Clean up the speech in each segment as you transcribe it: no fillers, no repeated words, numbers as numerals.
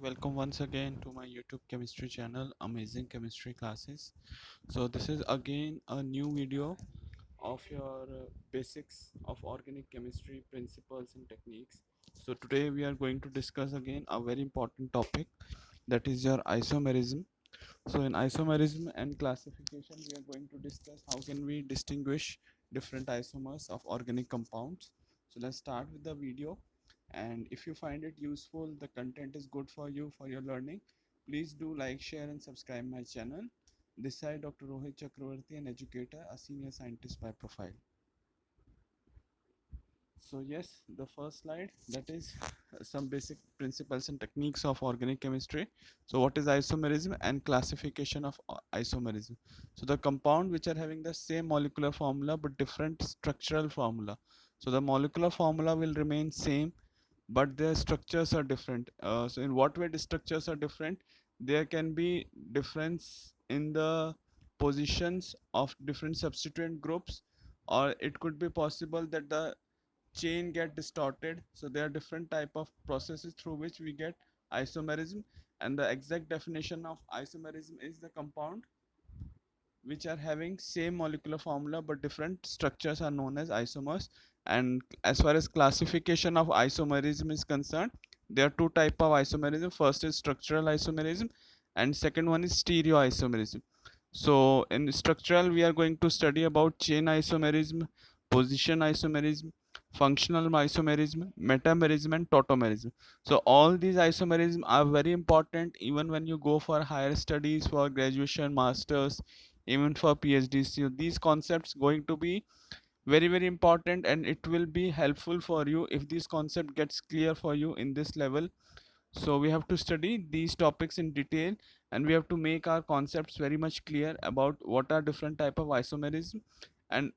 Welcome once again to my YouTube chemistry channel, Amazing Chemistry Classes. So this is again a new video of your basics of organic chemistry principles and techniques. So today we are going to discuss again a very important topic, that is your isomerism. So in isomerism and classification we are going to discuss how can we distinguish different isomers of organic compounds. So let's start with the video, and if you find it useful, the content is good for you for your learning, please do like, share and subscribe my channel. This side Dr. Rohit Chakravarti, an educator, a senior scientist by profile. So yes, the first slide, that is some basic principles and techniques of organic chemistry. So what is isomerism and classification of isomerism? So the compound which are having the same molecular formula but different structural formula. So the molecular formula will remain same, but their structures are different. So in what way the structures are different? There can be difference in the positions of different substituent groups, or it could be possible that the chain get distorted. So there are different type of processes through which we get isomerism, and the exact definition of isomerism is the compound which are having same molecular formula but different structures are known as isomers. And as far as classification of isomerism is concerned, there are two type of isomerism. First is structural isomerism and second one is stereoisomerism. So in structural we are going to study about chain isomerism, position isomerism, functional isomerism, metamerism and tautomerism. So all these isomerism are very important even when you go for higher studies, for graduation, masters, even for PhD. So these concepts going to be very important, and it will be helpful for you if this concept gets clear for you in this level. So we have to study these topics in detail, and we have to make our concepts very much clear about what are different type of isomerism and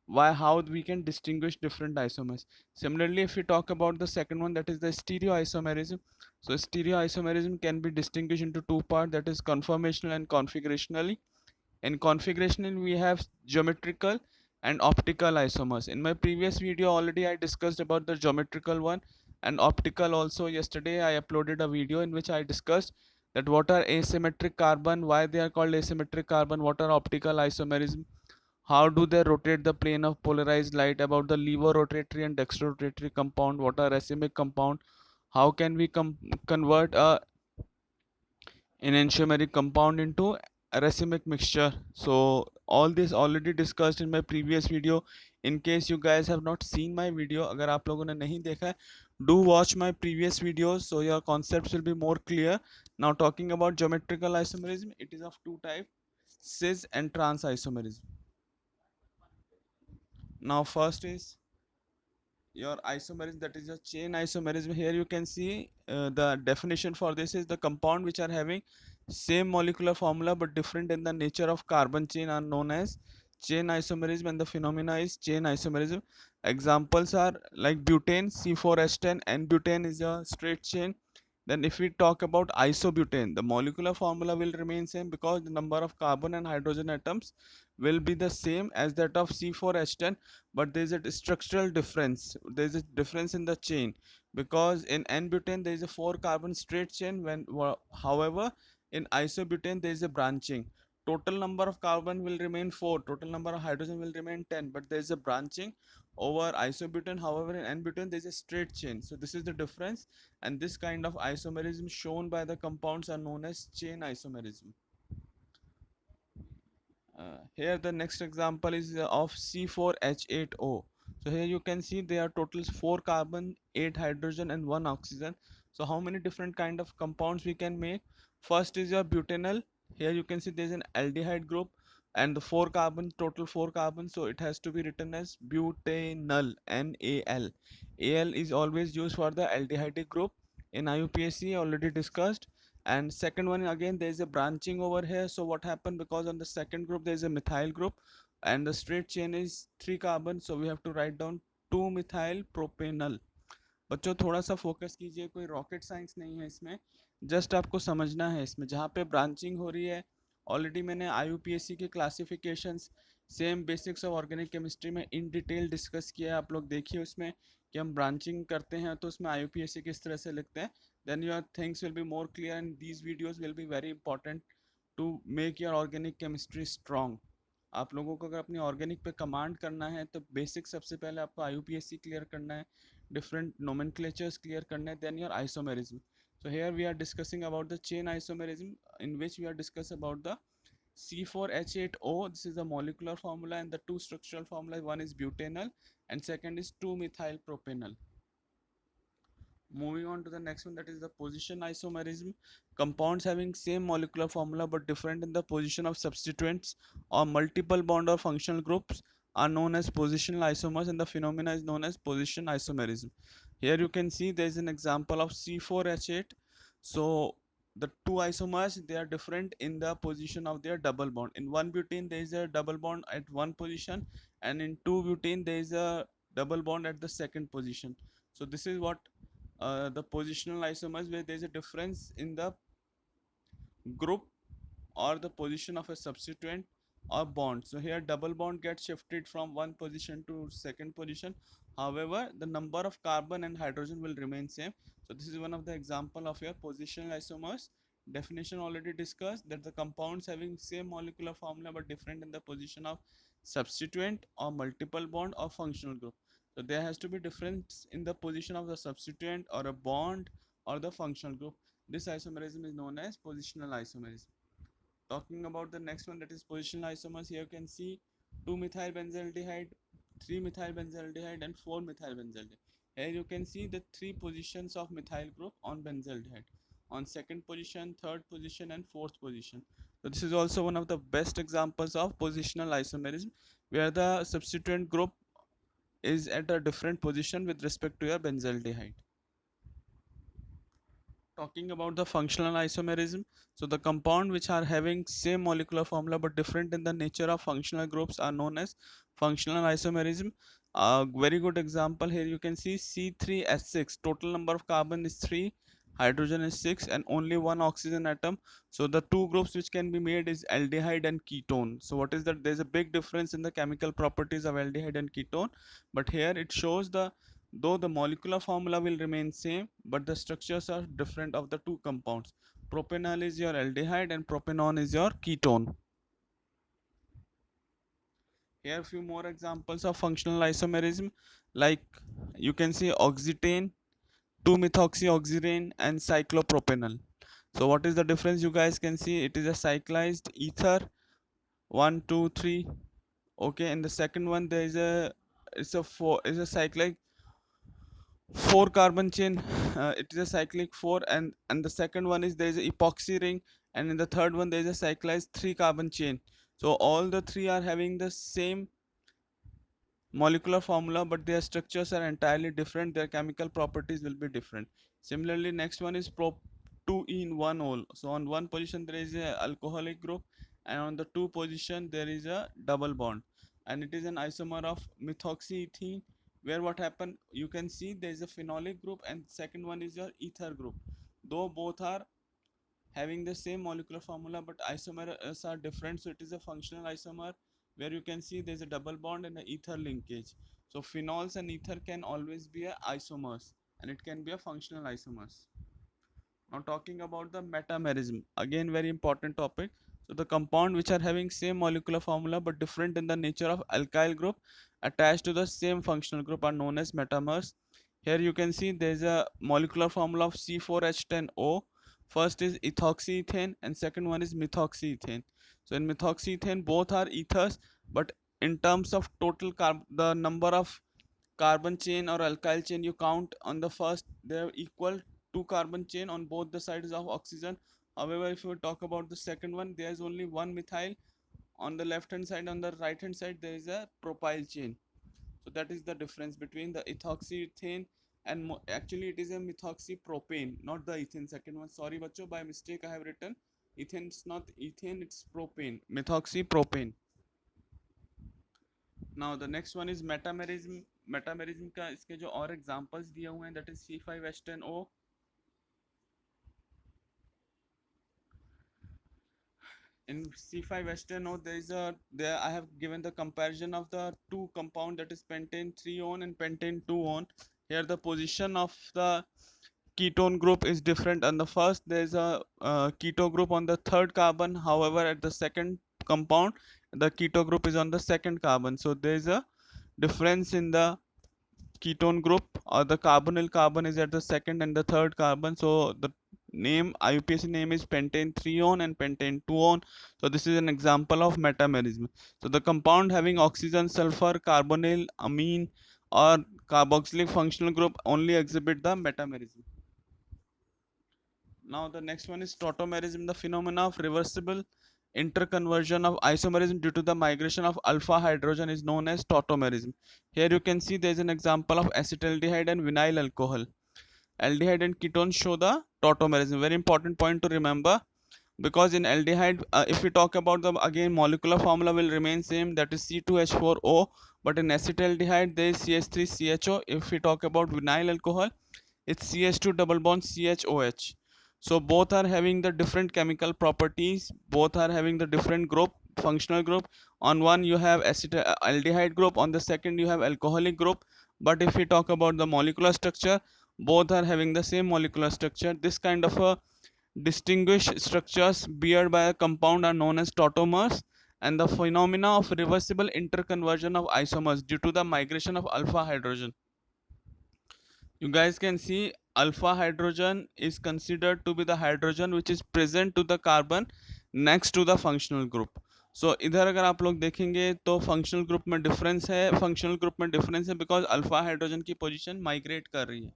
why, how we can distinguish different isomers. Similarly, if we talk about the second one, that is the stereoisomerism. So stereoisomerism can be distinguished into two parts, that is conformational and configurationally. In configuration, we have geometrical and optical isomers. In my previous video already I discussed about the geometrical one, and optical also. Yesterday I uploaded a video in which I discussed that what are asymmetric carbon, why they are called asymmetric carbon, what are optical isomerism, how do they rotate the plane of polarized light, about the levorotatory and dextrorotatory compound, what are racemic compound, how can we convert a enantiomeric compound into a racemic mixture. So all this already discussed in my previous video. In case you guys have not seen my video, अगर आप लोगों ने नहीं देखा है, do watch my previous videos so your concepts will be more clear. Now talking about geometrical isomerism, it is of two types, cis and trans isomerism. Now first is your isomerism, that is your chain isomerism. Here you can see the definition for this is the compound which are having same molecular formula but different in the nature of carbon chain are known as chain isomerism, and the phenomena is chain isomerism. Examples are like butane, C4H10, and butane is a straight chain. Then if we talk about isobutane, the molecular formula will remain same because the number of carbon and hydrogen atoms will be the same as that of C4H10, but there is a structural difference. There is a difference in the chain, because in N-butane there is a 4 carbon straight chain, however in isobutane there is a branching. Total number of carbon will remain 4, total number of hydrogen will remain 10, but there is a branching over isobutane. However in N-butane there is a straight chain. So this is the difference, and this kind of isomerism shown by the compounds are known as chain isomerism. Here the next example is of C4H8O. So here you can see there are total 4 carbon, 8 hydrogen and 1 oxygen. So how many different kind of compounds we can make? First is your butanol. Here you can see there is an aldehyde group and the 4 carbon, total 4 carbon, so it has to be written as butanol, NaL. Al is always used for the aldehyde group in IUPAC already discussed. And second one, again there is a branching over here. So what happened, because on the second group there is a methyl group and the straight chain is 3 carbon, so we have to write down 2 methyl propanol. बच्चों थोड़ा सा focus कीजिए, कोई rocket science नहीं है इसमें, just आपको समझना है इसमें जहाँ पे ब्रांचिंग हो रही है। ऑलरेडी मैंने IUPAC के classifications, same basics of organic chemistry में इन डिटेल डिस्कस किया है, आप लोग देखिए उसमें कि हम ब्रांचिंग करते हैं तो उसमें IUPAC किस तरह से लिखते हैं। then your things will be more clear, and these videos will be very important to make your organic chemistry strong. आप लोगों को अगर अपनी ऑर्गेनिक पे कमांड करना है तो बेसिक सबसे पहले आपको IUPAC क्लियर करना है, डिफरेंट नोमेनक्लेचर्स क्लियर करना है, then your isomerism. So here we are discussing about the chain isomerism, in which we are discuss about the C4H8O. This is the molecular formula, and the two structural formula, one is butanol and second is 2-methyl propanol. Moving on to the next one, that is the position isomerism. Compounds having same molecular formula but different in the position of substituents or multiple bond or functional groups are known as positional isomers, and the phenomena is known as position isomerism. Here you can see there is an example of C4H8. So the two isomers, they are different in the position of their double bond. In 1-butene there is a double bond at one position, and in 2-butene there is a double bond at the second position. So this is what the positional isomers, where there is a difference in the group or the position of a substituent or bond. So here double bond gets shifted from one position to second position. However, the number of carbon and hydrogen will remain same. So this is one of the example of your positional isomers. Definition already discussed, that the compounds having same molecular formula but different in the position of substituent or multiple bond or functional group. So there has to be difference in the position of the substituent or a bond or the functional group. This isomerism is known as positional isomerism. Talking about the next one, that is positional isomers, here you can see 2-methyl benzaldehyde, 3-methyl benzaldehyde and 4-methyl benzaldehyde. Here you can see the three positions of methyl group on benzaldehyde, on second position, third position and fourth position. So this is also one of the best examples of positional isomerism, where the substituent group is at a different position with respect to your benzaldehyde. Talking about the functional isomerism, so the compound which are having same molecular formula but different in the nature of functional groups are known as functional isomerism. A very good example here you can see C3H6, total number of carbon is 3, hydrogen is 6 and only one oxygen atom. So the two groups which can be made is aldehyde and ketone. So what is that? There's a big difference in the chemical properties of aldehyde and ketone, but here it shows the, though the molecular formula will remain same, but the structures are different of the two compounds. Propanol is your aldehyde and propanone is your ketone. Here a few more examples of functional isomerism, like you can see oxetane, 2-methoxyoxyrane and cyclopropanol. So what is the difference? You guys can see it is a cyclized ether, 1 2 3. Okay, in the second one there is a, it's a 4, is a cyclic 4 carbon chain. It is a cyclic 4, and the second one is there is a epoxy ring, and in the third one there is a cyclized 3 carbon chain. So all the three are having the same molecular formula, but their structures are entirely different, their chemical properties will be different. Similarly, next one is prop 2 in 1 ol. So on one position there is a alcoholic group, and on the two position there is a double bond, and it is an isomer of methoxyethene, where what happened, you can see there is a phenolic group and second one is your ether group. Though both are having the same molecular formula but isomers are different, so it is a functional isomer, where you can see there's a double bond and an ether linkage. So phenols and ether can always be a isomers, and it can be a functional isomers. Now talking about the metamerism, again very important topic. So the compound which are having same molecular formula but different in the nature of alkyl group attached to the same functional group are known as metamers. Here you can see there is a molecular formula of C4H10O. First is ethoxyethane and second one is methoxyethane. So in methoxyethane both are ethers, but in terms of total the number of carbon chain or alkyl chain you count on the first, they are equal, two carbon chain on both the sides of oxygen. However, if you talk about the second one, there is only one methyl on the left hand side, on the right hand side there is a propyl chain. So that is the difference between the ethoxyethane and actually it is a methoxypropane, not the ethane second one. Sorry bacho, by mistake I have written ethane, it's not ethane, it's propane, methoxypropane. Now the next one is metamerism. Metamerism का इसके जो और examples दिए हुए हैं, that is C5H10O. In C5H10O there is a, there I have given the comparison of the two compound, that is pentane 3 on and pentane 2 on. Here the position of the ketone group is different. On the first, there's a keto group on the third carbon. However, at the second compound, the keto group is on the second carbon. So there's a difference in the ketone group, or the carbonyl carbon is at the second and the third carbon. So the name, IUPAC name is pentane 3-on and pentane 2-on. So this is an example of metamerism. So the compound having oxygen, sulfur, carbonyl, amine or carboxylic functional group only exhibit the metamerism. Now the next one is tautomerism, the phenomena of reversible interconversion of isomerism due to the migration of alpha hydrogen is known as tautomerism. Here you can see there is an example of acetaldehyde and vinyl alcohol. Aldehyde and ketones show the tautomerism. Very important point to remember, because in aldehyde, if we talk about the again molecular formula will remain same, that is C2H4O, but in acetaldehyde there is CH3CHO. If we talk about vinyl alcohol, it's CH2 double bond CHOH. So both are having the different chemical properties, both are having the different group, functional group. On one you have aldehyde group, on the second you have alcoholic group. But if we talk about the molecular structure, both are having the same molecular structure. This kind of a distinguished structures beared by a compound are known as tautomers, and the phenomena of reversible interconversion of isomers due to the migration of alpha hydrogen. You guys can see alpha hydrogen is considered to be the hydrogen which is present to the carbon next to the functional group. So इधर अगर आप लोग देखेंगे तो functional group में difference है, because alpha hydrogen की position migrate कर रही है.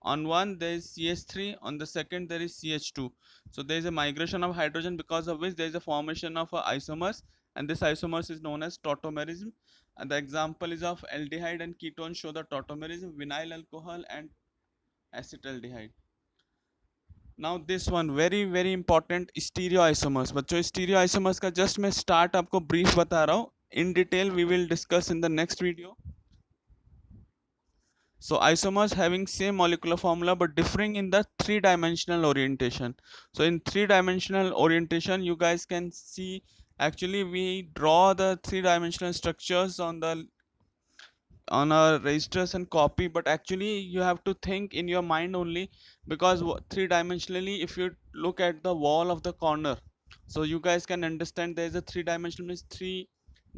On one there is CH3, on the second there is CH2. So there is a migration of hydrogen, because of which there is a formation of isomers, and this isomers is known as tautomerism. And the example is of aldehyde and ketone show the tautomerism, vinyl alcohol and acetaldehyde. Now this one very important, stereoisomers. बच्चों stereoisomers का just मैं start आपको brief बता रहा हूँ. In detail we will discuss in the next video. So isomers having same molecular formula but differing in the three-dimensional orientation. So in three-dimensional orientation, you guys can see actually we draw the three-dimensional structures on our registers and copy, but actually you have to think in your mind only, because three-dimensionally if you look at the wall of the corner, so you guys can understand there is a three-dimensional means three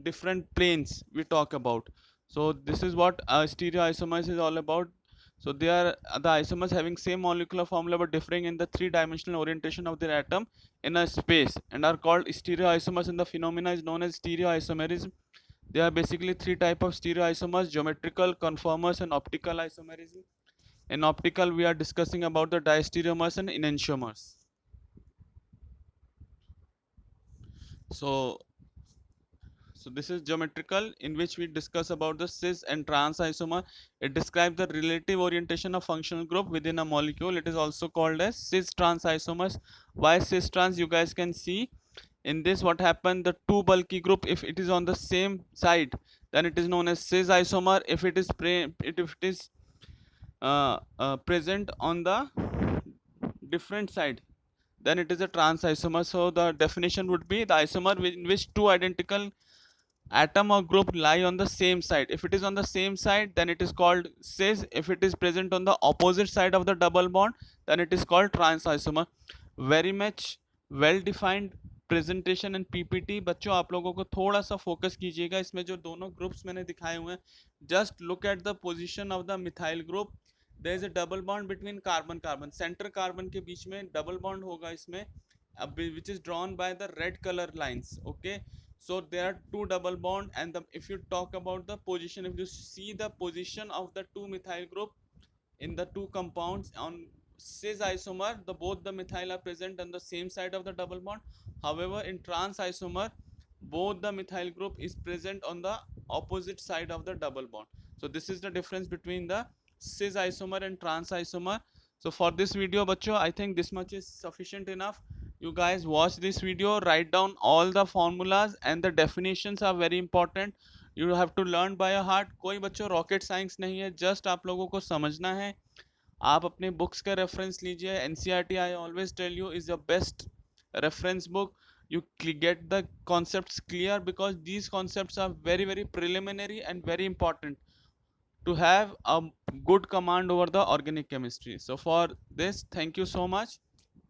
different planes we talk about. So this is what stereoisomers is all about. So they are the isomers having same molecular formula but differing in the three-dimensional orientation of their atom in a space and are called stereoisomers, and the phenomena is known as stereoisomerism. There are basically three types of stereoisomers: geometrical, conformers and optical isomerism. In optical we are discussing about the diastereomers and enantiomers. So this is geometrical, in which we discuss about the cis and trans isomer. It describes the relative orientation of functional group within a molecule. It is also called as cis trans isomers. Why cis trans? You guys can see in this what happened, the two bulky group, if it is on the same side, then it is known as cis isomer. If it is present on the different side, then it is a trans isomer. So the definition would be the isomer in which two identical atom or group lie on the same side. If it is on the same side, then it is called cis. If it is present on the opposite side of the double bond, then it is called trans isomer. Very much well defined presentation and PPT. बच्चों आप लोगों को थोड़ा सा focus कीजिएगा, इसमें जो दोनों ग्रुप्स मैंने दिखाए हुए हैं, just look at the position of the methyl group. There is a double bond between carbon carbon, centre carbon के बीच में डबल बॉन्ड होगा इसमें, which is drawn by the red color lines. Okay, so there are two double bond, and if you talk about the position, if you see the position of the two methyl group in the two compounds on cis isomer, both the methyl are present on the same side of the double bond. However, in trans isomer, both the methyl group is present on the opposite side of the double bond. So this is the difference between the cis isomer and trans isomer. So for this video bachcho, I think this much is sufficient enough. You guys watch this video, write down all the formulas, and the definitions are very important. You have to learn by heart. कोई बच्चों rocket science नहीं है, just आप लोगों को समझना है. आप अपने बुक्स का रेफरेंस लीजिए. NCERT I always tell you is the best reference book. You get the concepts clear, because these concepts are very preliminary and very important. to have a good command over the organic chemistry. So for this, thank you so much.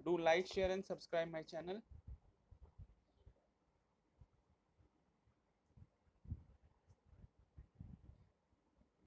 Do like, share and subscribe my channel.